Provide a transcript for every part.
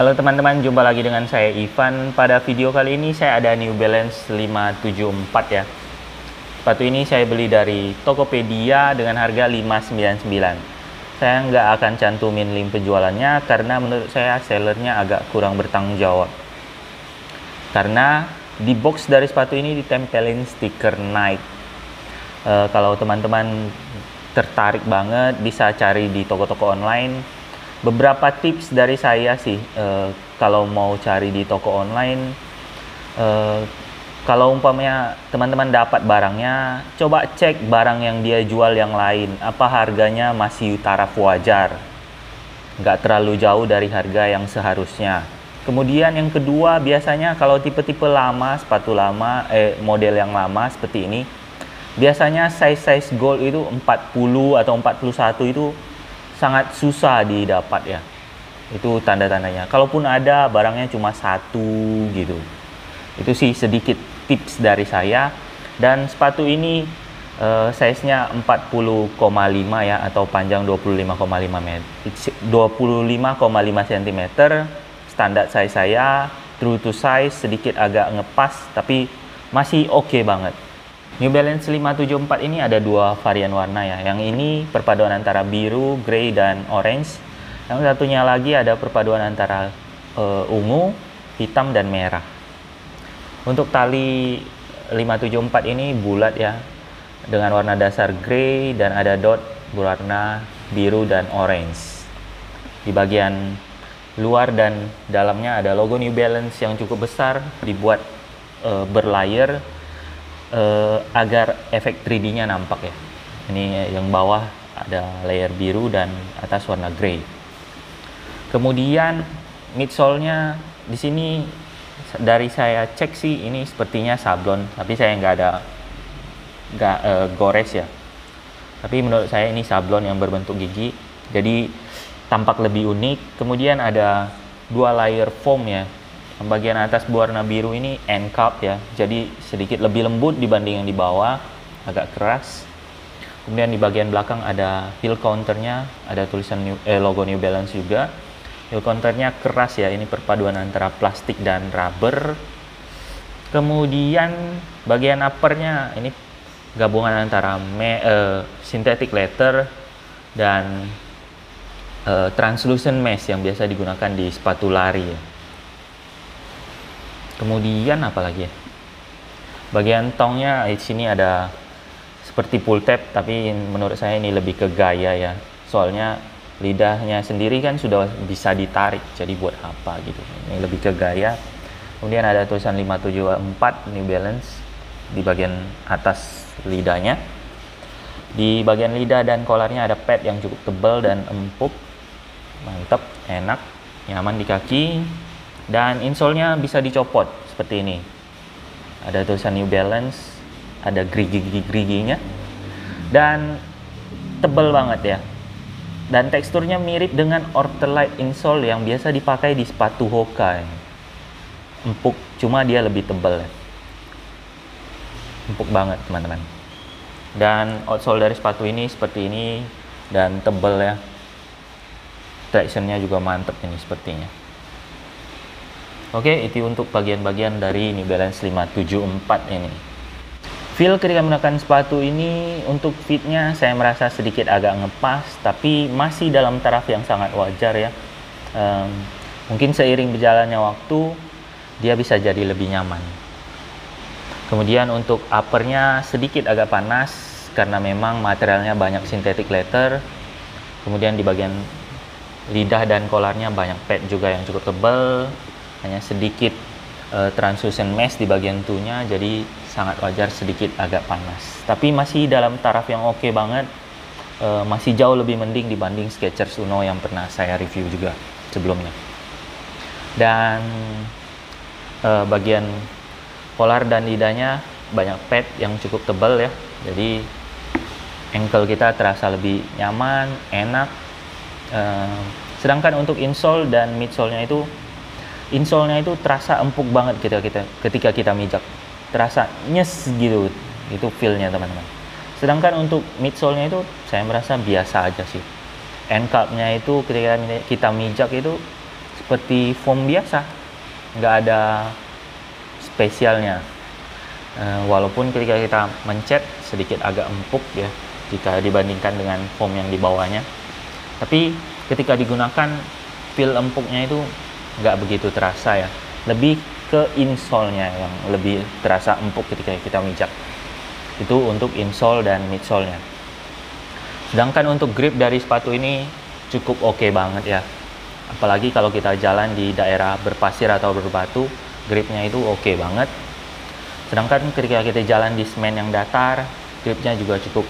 Halo teman-teman, jumpa lagi dengan saya Ivan. Pada video kali ini saya ada New Balance 574 ya. Sepatu ini saya beli dari Tokopedia dengan harga 599. Saya nggak akan cantumin link penjualannya karena menurut saya sellernya agak kurang bertanggung jawab. Karena di box dari sepatu ini ditempelin stiker Nike. Kalau teman-teman tertarik banget bisa cari di toko-toko online. Beberapa tips dari saya sih, kalau mau cari di toko online, kalau umpamanya teman-teman dapat barangnya, coba cek barang yang dia jual yang lain, apa harganya masih taraf wajar, nggak terlalu jauh dari harga yang seharusnya. Kemudian yang kedua, biasanya kalau tipe-tipe lama, sepatu lama, model yang lama seperti ini, biasanya size gold itu 40 atau 41 itu sangat susah didapat ya. Itu tanda-tandanya. Kalaupun ada, barangnya cuma satu gitu. Itu sih sedikit tips dari saya. Dan sepatu ini size-nya 40,5 ya, atau panjang 25,5 cm. Standar size saya, true to size, sedikit agak ngepas tapi masih oke banget. New Balance 574 ini ada dua varian warna ya. Yang ini perpaduan antara biru, grey, dan orange. Yang satunya lagi ada perpaduan antara ungu, hitam, dan merah. Untuk tali 574 ini bulat ya, dengan warna dasar grey dan ada dot berwarna biru dan orange. Di bagian luar dan dalamnya ada logo New Balance yang cukup besar, dibuat berlayer agar efek 3D-nya nampak ya. Ini yang bawah ada layer biru dan atas warna grey. Kemudian midsole-nya di sini dari saya cek sih ini sepertinya sablon, tapi saya nggak gores ya. Tapi menurut saya ini sablon yang berbentuk gigi, jadi tampak lebih unik. Kemudian ada dua layer foam ya. Yang bagian atas berwarna biru ini end cap ya, jadi sedikit lebih lembut dibanding yang di bawah, agak keras. Kemudian di bagian belakang ada heel counternya, ada tulisan logo New Balance juga. Heel counternya keras ya, ini perpaduan antara plastik dan rubber. Kemudian bagian uppernya ini gabungan antara synthetic leather dan translucent mesh yang biasa digunakan di sepatu lari ya. Kemudian apa lagi ya? Bagian tongnya di sini ada seperti pull tab, tapi menurut saya ini lebih ke gaya ya. Soalnya lidahnya sendiri kan sudah bisa ditarik, jadi buat apa gitu. Ini lebih ke gaya. Kemudian ada tulisan 574 New Balance di bagian atas lidahnya. Di bagian lidah dan kolarnya ada pad yang cukup tebal dan empuk. Mantap, enak, nyaman di kaki. Dan insole-nya bisa dicopot seperti ini. Ada tulisan New Balance, ada gerigi-geriginya, dan tebal banget ya. Dan teksturnya mirip dengan Ortholite insole yang biasa dipakai di sepatu Hoka. Empuk, cuma dia lebih tebal ya. Empuk banget teman-teman. Dan outsole dari sepatu ini seperti ini dan tebal ya. Traction-nya juga mantep ini sepertinya. Oke, itu untuk bagian-bagian dari New Balance 574 ini. Feel ketika menggunakan sepatu ini, untuk fitnya saya merasa sedikit agak ngepas, tapi masih dalam taraf yang sangat wajar ya. Mungkin seiring berjalannya waktu, dia bisa jadi lebih nyaman. Kemudian untuk uppernya sedikit agak panas, karena memang materialnya banyak synthetic leather. Kemudian di bagian lidah dan kolarnya banyak pad juga yang cukup tebal. Hanya sedikit translucent mesh di bagian tunya, jadi sangat wajar sedikit agak panas. Tapi masih dalam taraf yang oke banget, masih jauh lebih mending dibanding Skechers Uno yang pernah saya review juga sebelumnya. Dan bagian kolar dan lidahnya banyak pad yang cukup tebal ya, jadi ankle kita terasa lebih nyaman, enak. Sedangkan untuk insole dan midsole-nya itu, insole-nya itu terasa empuk banget ketika kita mijak, terasa nyes gitu, itu feel-nya teman-teman. Sedangkan untuk midsole-nya itu saya merasa biasa aja sih. End cap-nya itu ketika kita mijak itu seperti foam biasa, nggak ada spesialnya. Walaupun ketika kita mencet sedikit agak empuk ya jika dibandingkan dengan foam yang di bawahnya, tapi ketika digunakan feel empuknya itu nggak begitu terasa ya, lebih ke insole-nya yang lebih terasa empuk ketika kita mijak. Itu untuk insole dan midsole-nya. Sedangkan untuk grip dari sepatu ini cukup oke banget ya, apalagi kalau kita jalan di daerah berpasir atau berbatu, gripnya itu oke banget. Sedangkan ketika kita jalan di semen yang datar, gripnya juga cukup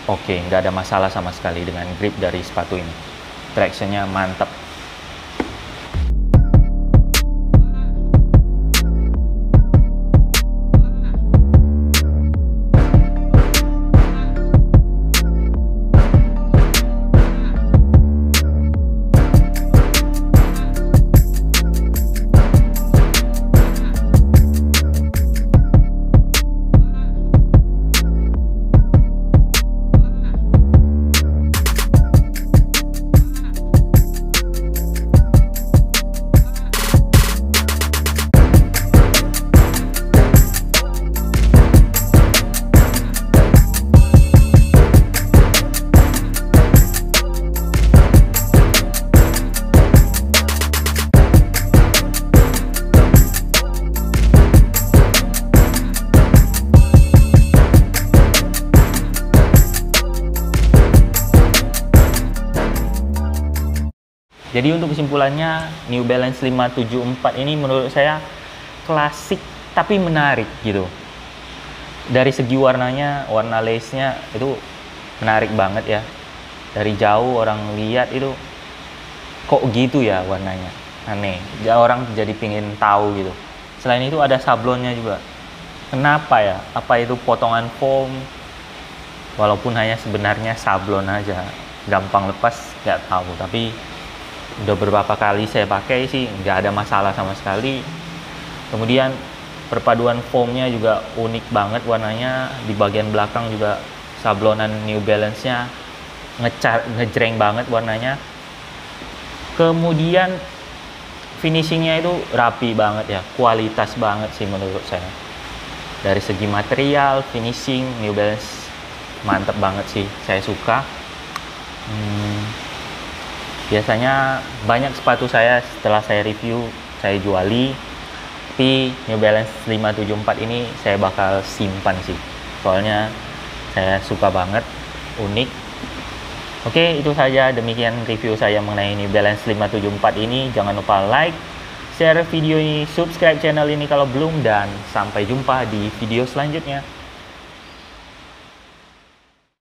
oke, nggak ada masalah sama sekali dengan grip dari sepatu ini. Traction-nya mantap. Jadi untuk kesimpulannya, New Balance 574 ini menurut saya klasik tapi menarik gitu. Dari segi warnanya, warna lace-nya itu menarik banget ya. Dari jauh orang lihat itu kok gitu ya warnanya, aneh. Orang jadi pingin tahu gitu. Selain itu ada sablonnya juga. Kenapa ya? Apa itu potongan foam? Walaupun hanya sebenarnya sablon aja, gampang lepas nggak tahu. Tapi udah beberapa kali saya pakai sih nggak ada masalah sama sekali. Kemudian perpaduan foamnya juga unik banget warnanya. Di bagian belakang juga sablonan New Balance-nya ngejreng banget warnanya. Kemudian finishingnya itu rapi banget ya, kualitas banget sih menurut saya. Dari segi material, finishing, New Balance mantep banget sih, saya suka. Biasanya banyak sepatu saya setelah saya review saya juali, tapi New Balance 574 ini saya bakal simpan sih, soalnya saya suka banget, unik. Oke, itu saja, demikian review saya mengenai New Balance 574 ini. Jangan lupa like, share video ini, subscribe channel ini kalau belum, dan sampai jumpa di video selanjutnya.